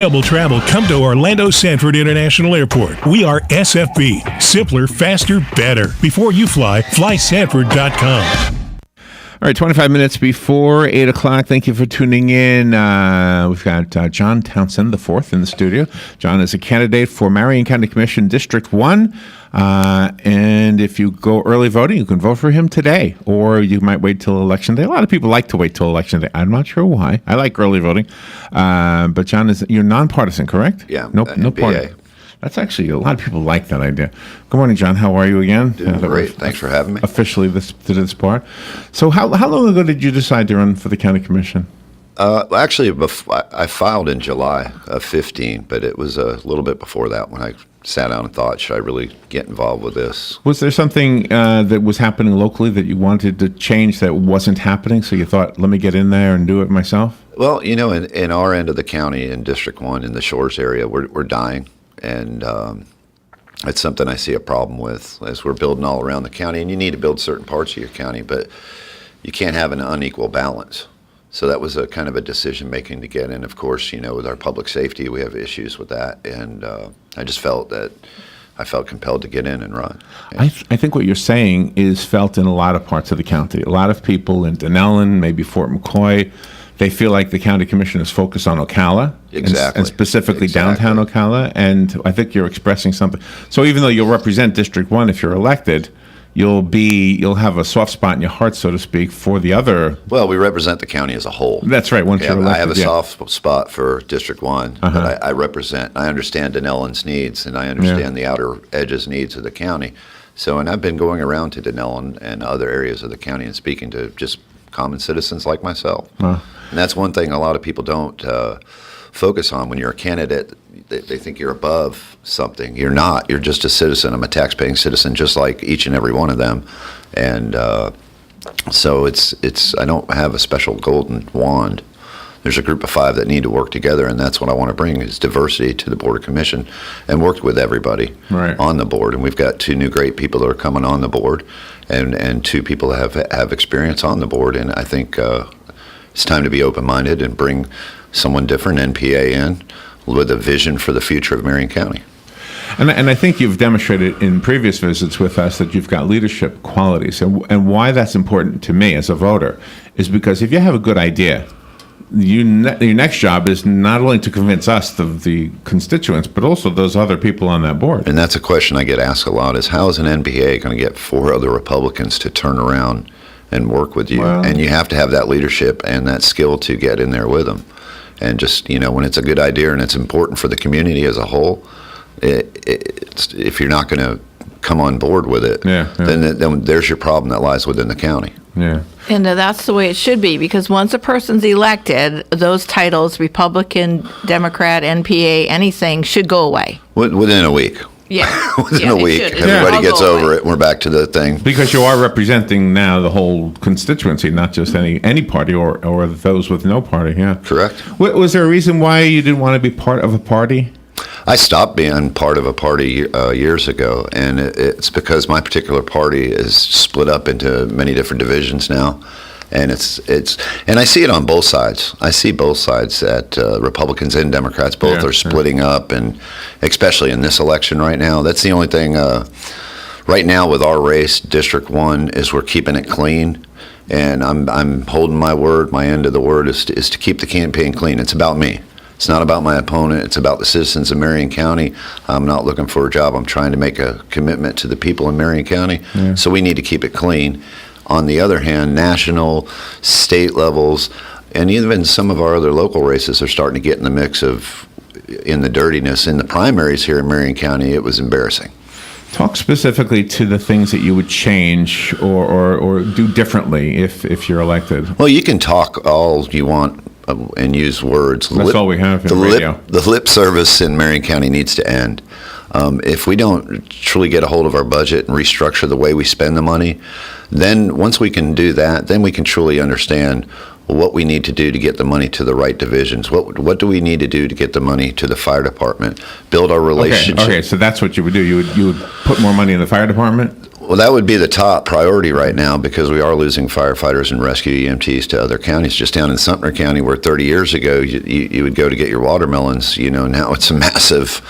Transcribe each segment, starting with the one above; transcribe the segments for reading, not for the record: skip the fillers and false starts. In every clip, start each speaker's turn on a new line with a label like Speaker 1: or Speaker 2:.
Speaker 1: Travel, come to Orlando Sanford International Airport. We are SFB. Simpler, faster, better. Before you fly, flysanford.com.
Speaker 2: All right, 25 minutes before 8 o'clock. Thank you for tuning in. We've got John Townsend, the fourth, in the studio. John is a candidate for Marion County Commission District 1. And if you go early voting, you can vote for him today, or you might wait till Election Day. A lot of people like to wait till Election Day. I'm not sure why. I like early voting. But John, you're nonpartisan, correct?
Speaker 3: Yeah,
Speaker 2: no party. That's actually, a lot of people like that idea. Good morning, John. How are you again?
Speaker 3: Doing great. Thanks for having me.
Speaker 2: Officially to this part. So how long ago did you decide to run for the county commission?
Speaker 3: Actually, I filed in July of 15, but it was a little bit before that when I sat down and thought, should I really get involved with this?
Speaker 2: Was there something that was happening locally that you wanted to change that wasn't happening, so you thought, let me get in there and do it myself?
Speaker 3: Well, in our end of the county, in District 1, in the Shores area, we're dying. And it's something I see a problem with as we're building all around the county. And you need to build certain parts of your county, but you can't have an unequal balance. So that was a kind of a decision making to get in. Of course, with our public safety, we have issues with that. And I just felt compelled to get in and run.
Speaker 2: I think what you're saying is felt in a lot of parts of the county. A lot of people in Denellen, maybe Fort McCoy, they feel like the county commission is focused on Ocala,
Speaker 3: exactly,
Speaker 2: and specifically downtown Ocala, and I think you're expressing something. So even though you'll represent District 1 if you're elected, you'll have a soft spot in your heart, so to speak, for the other.
Speaker 3: Well, we represent the county as a whole.
Speaker 2: That's right. Once you're elected,
Speaker 3: I have a soft spot for District 1, but I understand Denellen's needs, and I understand the outer edges needs of the county. So, and I've been going around to Denellen and other areas of the county and speaking to just common citizens like myself. And that's one thing a lot of people don't focus on. When you're a candidate, they think you're above something. You're not. You're just a citizen. I'm a tax-paying citizen just like each and every one of them. And so I don't have a special golden wand. There's a group of 5 that need to work together, and that's what I want to bring is diversity to the Board of Commission, and worked with everybody on the board. And we've got 2 new great people that are coming on the board, and 2 people that have experience on the board. And I think it's time to be open-minded and bring someone different, NPA, in with a vision for the future of Marion County.
Speaker 2: And I think you've demonstrated in previous visits with us that you've got leadership qualities. And why that's important to me as a voter is because if you have a good idea, your next job is not only to convince us, the constituents, but also those other people on that board.
Speaker 3: And that's a question I get asked a lot is, how is an NPA going to get 4 other Republicans to turn around and work with you? Well, and you have to have that leadership and that skill to get in there with them. And just, when it's a good idea and it's important for the community as a whole, if you're not going to come on board with it, then there's your problem that lies within the county.
Speaker 2: Yeah.
Speaker 4: And that's the way it should be, because once a person's elected, those titles, Republican, Democrat, NPA, anything, should go away.
Speaker 3: Within a week.
Speaker 4: Yeah.
Speaker 3: Within a week, everybody gets over it, and we're back to the thing.
Speaker 2: Because you are representing now the whole constituency, not just any party or those with no party, yeah.
Speaker 3: Correct.
Speaker 2: Was there a reason why you didn't want to be part of a party?
Speaker 3: I stopped being part of a party years ago, and it's because my particular party is split up into many different divisions now, and and I see it on both sides. I see both sides that Republicans and Democrats both are splitting up, and especially in this election right now. That's the only thing right now with our race, District 1, is we're keeping it clean, and I'm holding my word. My end of the word is to keep the campaign clean. It's about me. It's not about my opponent. It's about the citizens of Marion County. I'm not looking for a job. I'm trying to make a commitment to the people in Marion County. Yeah. So we need to keep it clean. On the other hand, national, state levels, and even some of our other local races are starting to get in the mix in the dirtiness. In the primaries here in Marion County, it was embarrassing.
Speaker 2: Talk specifically to the things that you would change or do differently if you're elected.
Speaker 3: Well, you can talk all you want and use words.
Speaker 2: That's all we have in radio.
Speaker 3: The lip service in Marion County needs to end. If we don't truly get a hold of our budget and restructure the way we spend the money, then once we can do that, then we can truly understand what we need to do to get the money to the right divisions. What do we need to do to get the money to the fire department? Build our relationship.
Speaker 2: Okay, so that's what you would do. You would put more money in the fire department?
Speaker 3: Well, that would be the top priority right now because we are losing firefighters and rescue EMTs to other counties. Just down in Sumter County, where 30 years ago you would go to get your watermelons, now it's a massive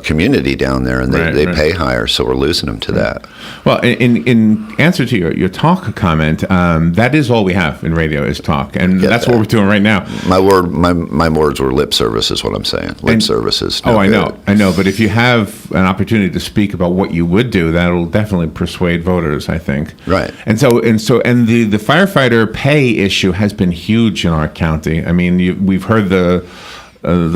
Speaker 3: community down there, and they pay higher, so we're losing them to that.
Speaker 2: Well, in answer to your talk comment, that is all we have in radio is talk, and that's what we're doing right now.
Speaker 3: My words were lip service is what I'm saying. Lip service is no good.
Speaker 2: I know, but if you have an opportunity to speak about what you would do, that'll definitely persuade voters, I think.
Speaker 3: Right.
Speaker 2: And the firefighter pay issue has been huge in our county. I mean, we've heard the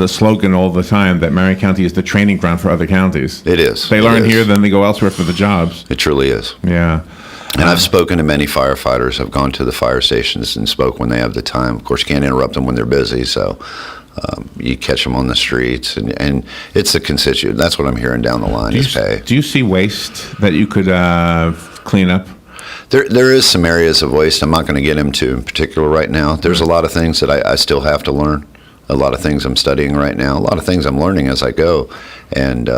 Speaker 2: slogan all the time that Marion County is the training ground for other counties.
Speaker 3: It is.
Speaker 2: They learn here, then they go elsewhere for the jobs.
Speaker 3: It truly is.
Speaker 2: Yeah.
Speaker 3: And I've spoken to many firefighters. I've gone to the fire stations and spoke when they have the time. Of course, you can't interrupt them when they're busy, so you catch them on the streets. And it's the constituent. That's what I'm hearing down the line is pay.
Speaker 2: Do you see waste that you could clean up?
Speaker 3: There is some areas of waste I'm not going to get into in particular right now. There's a lot of things that I still have to learn. A lot of things I'm studying right now, a lot of things I'm learning as I go. And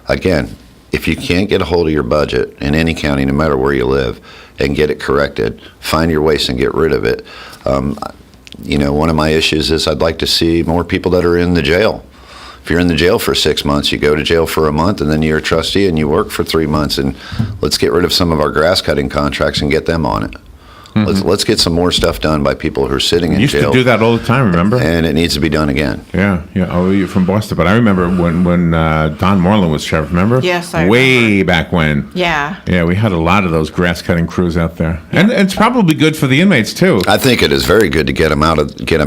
Speaker 3: again, if you can't get a hold of your budget in any county, no matter where you live, and get it corrected, find your waste and get rid of it. One of my issues is I'd like to see more people that are in the jail. If you're in the jail for 6 months, you go to jail for a month, and then you're a trustee and you work for 3 months. And let's get rid of some of our grass cutting contracts and get them on it. Mm-hmm. Let's get some more stuff done by people who are sitting in jail.
Speaker 2: You used to do that all the time, remember?
Speaker 3: And it needs to be done again.
Speaker 2: Yeah. Oh, you're from Boston, but I remember when Don Moreland was sheriff. Remember?
Speaker 4: Yes, I
Speaker 2: Way
Speaker 4: remember.
Speaker 2: Back when.
Speaker 4: Yeah.
Speaker 2: Yeah, we had a lot of those grass cutting crews out there, and it's probably good for the inmates too.
Speaker 3: I think it is very good to get them out and get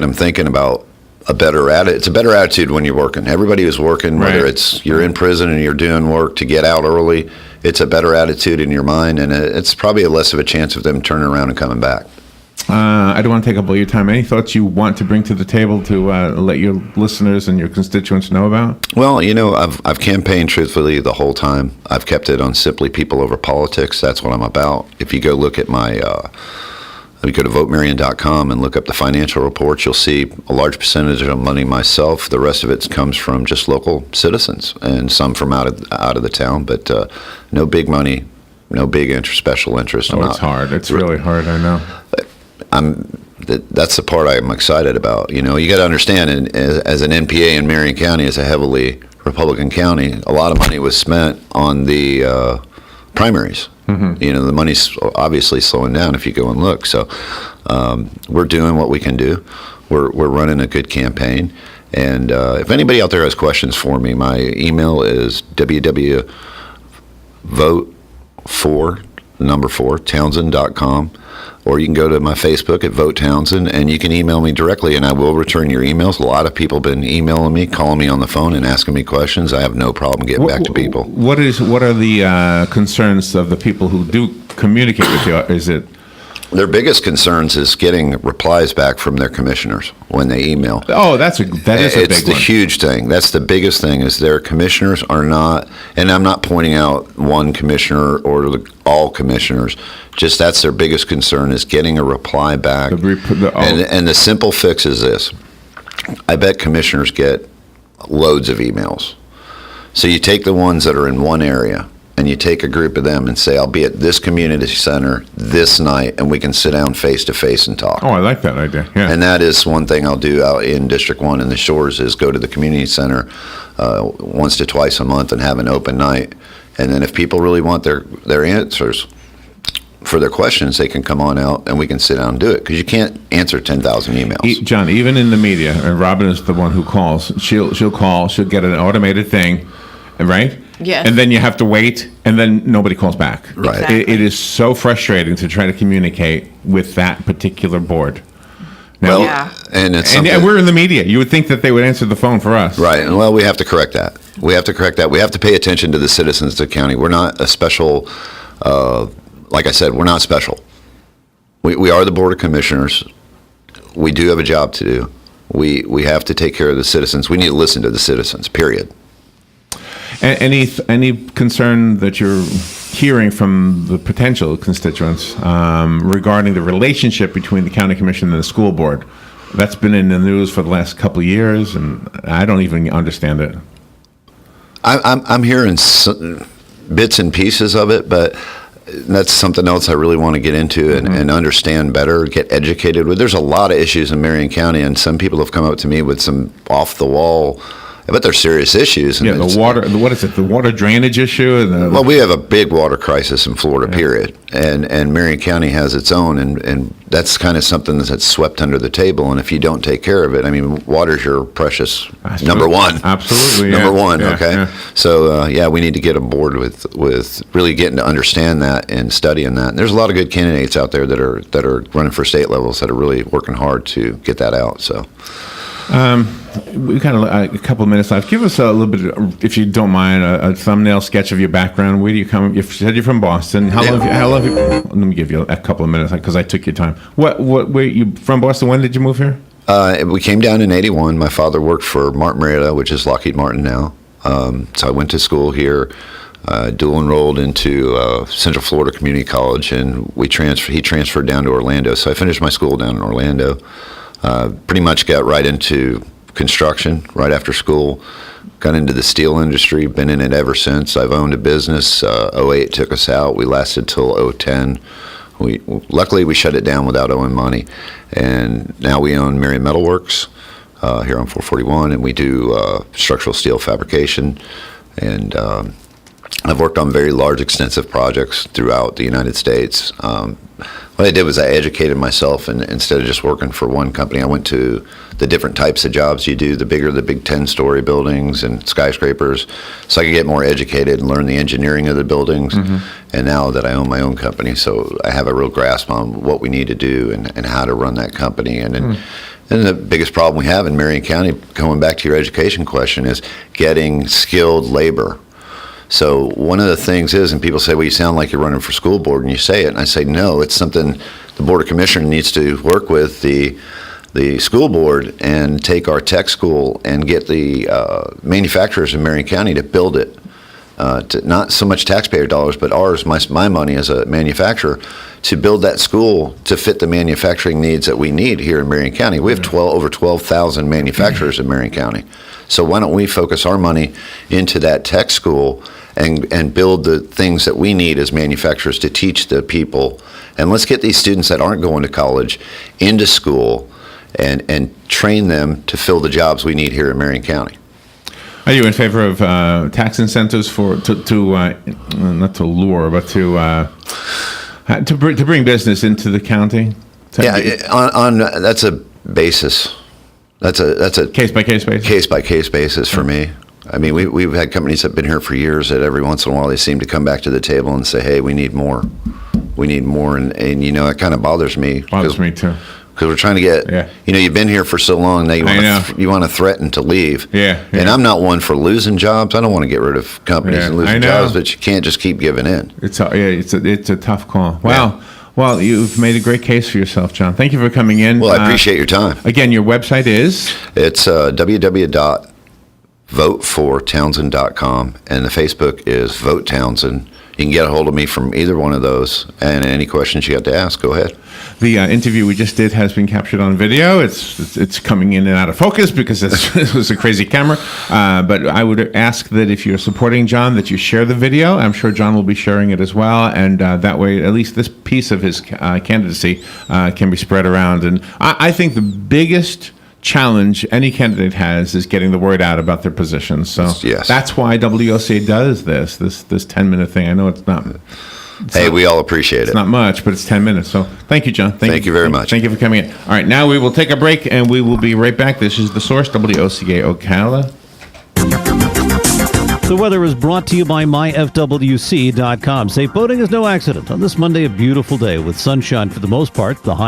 Speaker 3: them thinking about a better attitude. It's a better attitude when you're working. Everybody who's working, whether it's you're in prison and you're doing work to get out early, it's a better attitude in your mind, and it's probably a less of a chance of them turning around and coming back.
Speaker 2: I don't want to take up all your time. Any thoughts you want to bring to the table to let your listeners and your constituents know about?
Speaker 3: Well, I've campaigned truthfully the whole time. I've kept it on simply people over politics. That's what I'm about. If you go look at my you go to votemarion.com and look up the financial reports, you'll see a large percentage of money myself. The rest of it comes from just local citizens and some from out of the town, but no big money, no big special interest.
Speaker 2: It's hard. It's really hard, I know.
Speaker 3: That's the part I'm excited about. You got to understand, as an NPA in Marion County, as a heavily Republican county, a lot of money was spent on the primaries. Mm-hmm. The money's obviously slowing down if you go and look. So we're doing what we can do. We're running a good campaign. And if anybody out there has questions for me, my email is www.vote4Townsend.com. Or you can go to my Facebook at Vote Townsend, and you can email me directly, and I will return your emails. A lot of people have been emailing me, calling me on the phone, and asking me questions. I have no problem getting back to people.
Speaker 2: What are the concerns of the people who do communicate with you? Is it
Speaker 3: their biggest concerns is getting replies back from their commissioners when they email?
Speaker 2: Oh, that is a big one.
Speaker 3: It's the huge thing. That's the biggest thing is their commissioners are not, and I'm not pointing out one commissioner or all commissioners, just that's their biggest concern is getting a reply back. And the simple fix is this. I bet commissioners get loads of emails. So you take the ones that are in one area, and you take a group of them and say, I'll be at this community center this night, and we can sit down face-to-face and talk.
Speaker 2: Oh, I like that idea, yeah.
Speaker 3: And that is one thing I'll do out in District 1 in the Shores is go to the community center once to twice a month and have an open night. And then if people really want their answers for their questions, they can come on out and we can sit down and do it, because you can't answer 10,000 emails.
Speaker 2: John, even in the media, and Robin is the one who calls, she'll call, she'll get an automated thing, right?
Speaker 4: Yes.
Speaker 2: And then you have to wait, and then nobody calls back.
Speaker 3: Right.
Speaker 4: Exactly.
Speaker 2: It is so frustrating to try to communicate with that particular board. Now,
Speaker 3: and it's
Speaker 2: and we're in the media. You would think that they would answer the phone for us.
Speaker 3: Right. And well, we have to correct that. We have to pay attention to the citizens of the county. We're not a special, like I said, we're not special. We are the Board of Commissioners. We do have a job to do. We have to take care of the citizens. We need to listen to the citizens, period.
Speaker 2: Any concern that you're hearing from the potential constituents regarding the relationship between the county commission and the school board? That's been in the news for the last couple of years, and I don't even understand it.
Speaker 3: I'm hearing bits and pieces of it, but that's something else I really want to get into and understand better, get educated with. There's a lot of issues in Marion County, and some people have come up to me with some off-the-wall, but they're serious issues. And
Speaker 2: the water, what is it, the water drainage issue?
Speaker 3: Well, we have a big water crisis in Florida, period. And Marion County has its own, and that's kind of something that's swept under the table. And if you don't take care of it, I mean, water's your precious number one.
Speaker 2: Absolutely.
Speaker 3: Number one,
Speaker 2: yeah,
Speaker 3: okay?
Speaker 2: Yeah.
Speaker 3: So, we need to get aboard with really getting to understand that and studying that. And there's a lot of good candidates out there that are running for state levels that are really working hard to get that out, so.
Speaker 2: We've got a couple of minutes left. Give us a little bit, if you don't mind, a thumbnail sketch of your background. Where do you come? You said you're from Boston. How long have you? Let me give you a couple of minutes because I took your time. Where you from Boston? When did you move here?
Speaker 3: We came down in '81. My father worked for Martin Marietta, which is Lockheed Martin now. So I went to school here. Dual enrolled into Central Florida Community College, and he transferred down to Orlando. So I finished my school down in Orlando. Pretty much got right into construction right after school. Got into the steel industry, been in it ever since. I've owned a business. 08 took us out. We lasted till 010. Luckily, we shut it down without owing money. And now we own Marion Metalworks here on 441, and we do structural steel fabrication. And I've worked on very large, extensive projects throughout the United States. What I did was I educated myself, and instead of just working for one company, I went to the different types of jobs you do, the big 10-story buildings and skyscrapers, so I could get more educated and learn the engineering of the buildings. And now that I own my own company, so I have a real grasp on what we need to do and how to run that company. And the biggest problem we have in Marion County, going back to your education question, is getting skilled labor. So one of the things is, and people say, well, you sound like you're running for school board, and you say it, and I say, no, it's something the Board of Commissioners needs to work with the school board and take our tech school and get the manufacturers in Marion County to build it. To not so much taxpayer dollars, but ours, my money as a manufacturer, to build that school to fit the manufacturing needs that we need here in Marion County. We have over 12,000 manufacturers in Marion County. So why don't we focus our money into that tech school and build the things that we need as manufacturers to teach the people. And let's get these students that aren't going to college into school and train them to fill the jobs we need here in Marion County.
Speaker 2: Are you in favor of tax incentives not to lure, but to bring business into the county?
Speaker 3: That's a basis. That's a
Speaker 2: case by case basis.
Speaker 3: Case by case basis for me. I mean, we've had companies that have been here for years that every once in a while they seem to come back to the table and say, "Hey, we need more. We need more," and that kind of bothers me.
Speaker 2: Bothers me too.
Speaker 3: Because we're trying to get, you've been here for so long, now you want to threaten to leave.
Speaker 2: Yeah.
Speaker 3: And I'm not one for losing jobs. I don't want to get rid of companies and losing jobs, but you can't just keep giving in.
Speaker 2: It's a tough call. Wow. Yeah. Well, you've made a great case for yourself, John. Thank you for coming in.
Speaker 3: Well, I appreciate your time.
Speaker 2: Again, your website is?
Speaker 3: It's www.votefortownsend.com, and the Facebook is Vote Townsend. You can get a hold of me from either one of those, and any questions you got to ask, go ahead.
Speaker 2: The interview we just did has been captured on video. It's coming in and out of focus because it was a crazy camera. But I would ask that if you're supporting John, that you share the video. I'm sure John will be sharing it as well, and that way, at least this piece of his candidacy can be spread around. And I think the biggest challenge any candidate has is getting the word out about their positions. So that's why WOCA does this 10-minute thing. I know it's not.
Speaker 3: We all appreciate it.
Speaker 2: It's not much, but it's 10 minutes. So thank you, John.
Speaker 3: Thank you very much.
Speaker 2: Thank you for coming in. All right, now we will take a break, and we will be right back. This is The Source, WOCA Ocala.
Speaker 5: The weather is brought to you by myfwc.com. Safe boating is no accident. On this Monday, a beautiful day with sunshine for the most part. The high